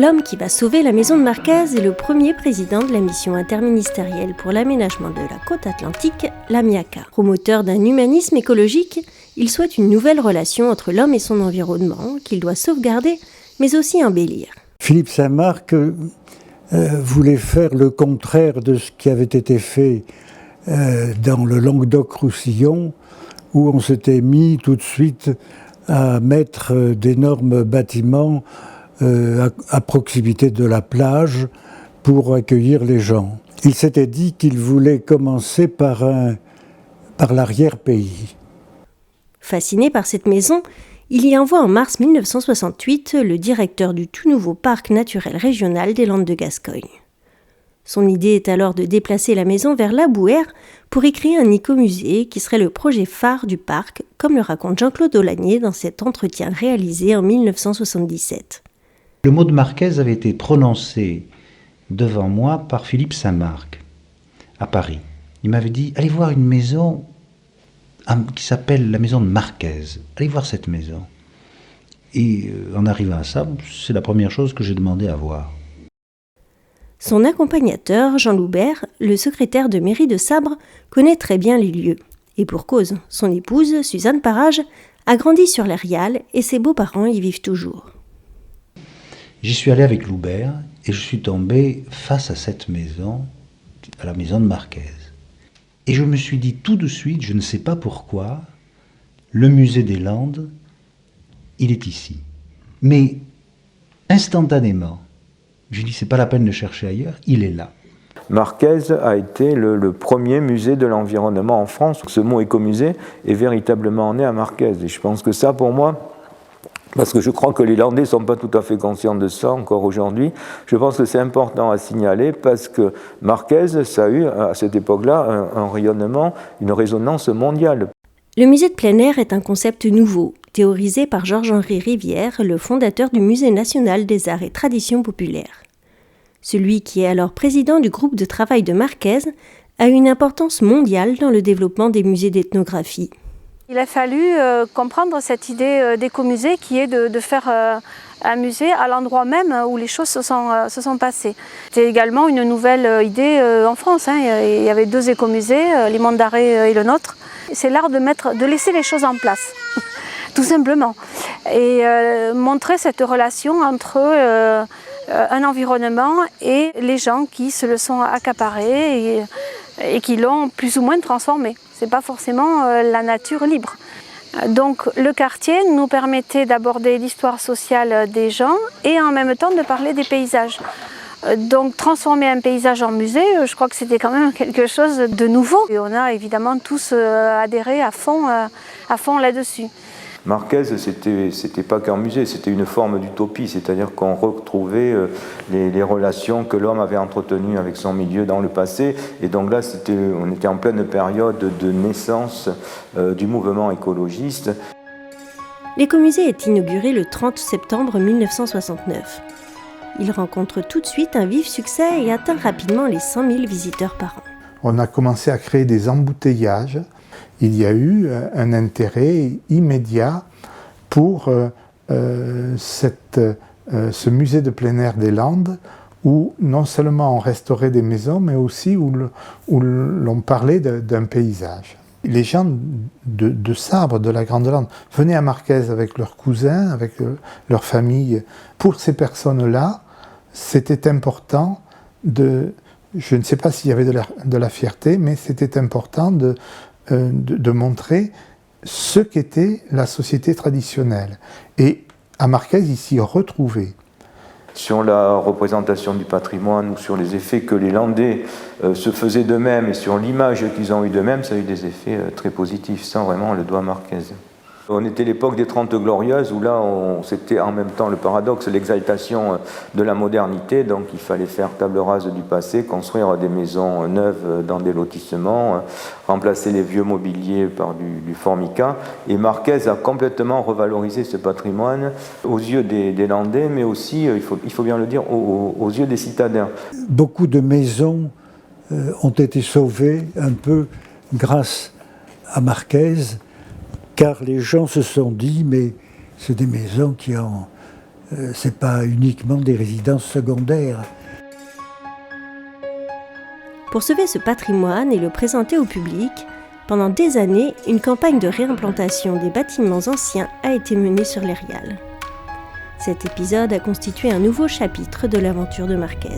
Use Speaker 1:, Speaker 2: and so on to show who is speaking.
Speaker 1: L'homme qui va sauver la maison de Marquez est le premier président de la mission interministérielle pour l'aménagement de la côte atlantique, la MIACA. Promoteur d'un humanisme écologique, il souhaite une nouvelle relation entre l'homme et son environnement qu'il doit sauvegarder, mais aussi embellir.
Speaker 2: Philippe Saint-Marc voulait faire le contraire de ce qui avait été fait dans le Languedoc-Roussillon, où on s'était mis tout de suite à mettre d'énormes bâtiments à proximité de la plage pour accueillir les gens. Il s'était dit qu'il voulait commencer par l'arrière-pays.
Speaker 1: Fasciné par cette maison, il y envoie en mars 1968 le directeur du tout nouveau parc naturel régional des Landes de Gascogne. Son idée est alors de déplacer la maison vers Labouheyre pour y créer un écomusée qui serait le projet phare du parc, comme le raconte Jean-Claude Aulagnier dans cet entretien réalisé en 1977.
Speaker 3: Le mot de Marquez avait été prononcé devant moi par Philippe Saint-Marc, à Paris. Il m'avait dit « Allez voir une maison qui s'appelle la maison de Marquez. Allez voir cette maison. » Et en arrivant à ça, c'est la première chose que j'ai demandé à voir.
Speaker 1: Son accompagnateur, Jean Loubert, le secrétaire de mairie de Sabre, connaît très bien les lieux. Et pour cause, son épouse, Suzanne Parage, a grandi sur les Riales et ses beaux-parents y vivent toujours.
Speaker 3: J'y suis allé avec Loubert et je suis tombé face à cette maison, à la maison de Marquez. Et je me suis dit tout de suite, je ne sais pas pourquoi, le musée des Landes, il est ici. Mais instantanément, je dis c'est pas la peine de chercher ailleurs, il est là.
Speaker 4: Marquez a été le premier musée de l'environnement en France. Ce mot écomusée est véritablement né à Marquez. Et je pense que ça, pour moi, parce que je crois que les Landais ne sont pas tout à fait conscients de ça encore aujourd'hui, je pense que c'est important à signaler parce que Marquez, ça a eu à cette époque-là un rayonnement, une résonance mondiale.
Speaker 1: Le musée de plein air est un concept nouveau, théorisé par Georges-Henri Rivière, le fondateur du Musée national des arts et traditions populaires. Celui qui est alors président du groupe de travail de Marquez a une importance mondiale dans le développement des musées d'ethnographie.
Speaker 5: Il a fallu comprendre cette idée d'écomusée qui est de faire un musée à l'endroit même où les choses se sont passées. C'était également une nouvelle idée en France. Il y avait 2 écomusées, les Monts d'Arrée et le nôtre. C'est l'art de laisser les choses en place, tout simplement. Et montrer cette relation entre un environnement et les gens qui se le sont accaparés et qui l'ont plus ou moins transformé. Ce n'est pas forcément la nature libre. Donc le quartier nous permettait d'aborder l'histoire sociale des gens et en même temps de parler des paysages. Donc transformer un paysage en musée, je crois que c'était quand même quelque chose de nouveau. Et on a évidemment tous adhéré à fond là-dessus.
Speaker 4: Marquez, c'était pas qu'un musée, c'était une forme d'utopie, c'est-à-dire qu'on retrouvait les relations que l'homme avait entretenues avec son milieu dans le passé. Et donc là, on était en pleine période de naissance du mouvement écologiste.
Speaker 1: L'écomusée est inauguré le 30 septembre 1969. Il rencontre tout de suite un vif succès et atteint rapidement les 100 000 visiteurs par an.
Speaker 6: On a commencé à créer des embouteillages. Il y a eu un intérêt immédiat pour ce musée de plein air des Landes où non seulement on restaurait des maisons, mais aussi où l'on parlait d'un paysage. Les gens de Sabre, de la Grande Lande, venaient à Marquez avec leurs cousins, avec leur famille. Pour ces personnes-là, c'était important je ne sais pas s'il y avait de la fierté, mais c'était important de montrer ce qu'était la société traditionnelle. Et à Marquez, ils s'y retrouvaient.
Speaker 4: Sur la représentation du patrimoine ou sur les effets que les Landais se faisaient d'eux-mêmes et sur l'image qu'ils ont eue d'eux-mêmes, ça a eu des effets très positifs. Ça, vraiment, on le doit à Marquez. On était l'époque des 30 Glorieuses où là, c'était en même temps le paradoxe, l'exaltation de la modernité. Donc il fallait faire table rase du passé, construire des maisons neuves dans des lotissements, remplacer les vieux mobiliers par du formica. Et Marquez a complètement revalorisé ce patrimoine aux yeux des Landais, mais aussi, il faut bien le dire, aux yeux des citadins.
Speaker 2: Beaucoup de maisons ont été sauvées un peu grâce à Marquez, car les gens se sont dit, mais c'est des maisons qui ont Ce n'est pas uniquement des résidences secondaires.
Speaker 1: Pour sauver ce patrimoine et le présenter au public, pendant des années, une campagne de réimplantation des bâtiments anciens a été menée sur l'Erial. Cet épisode a constitué un nouveau chapitre de l'aventure de Marquez.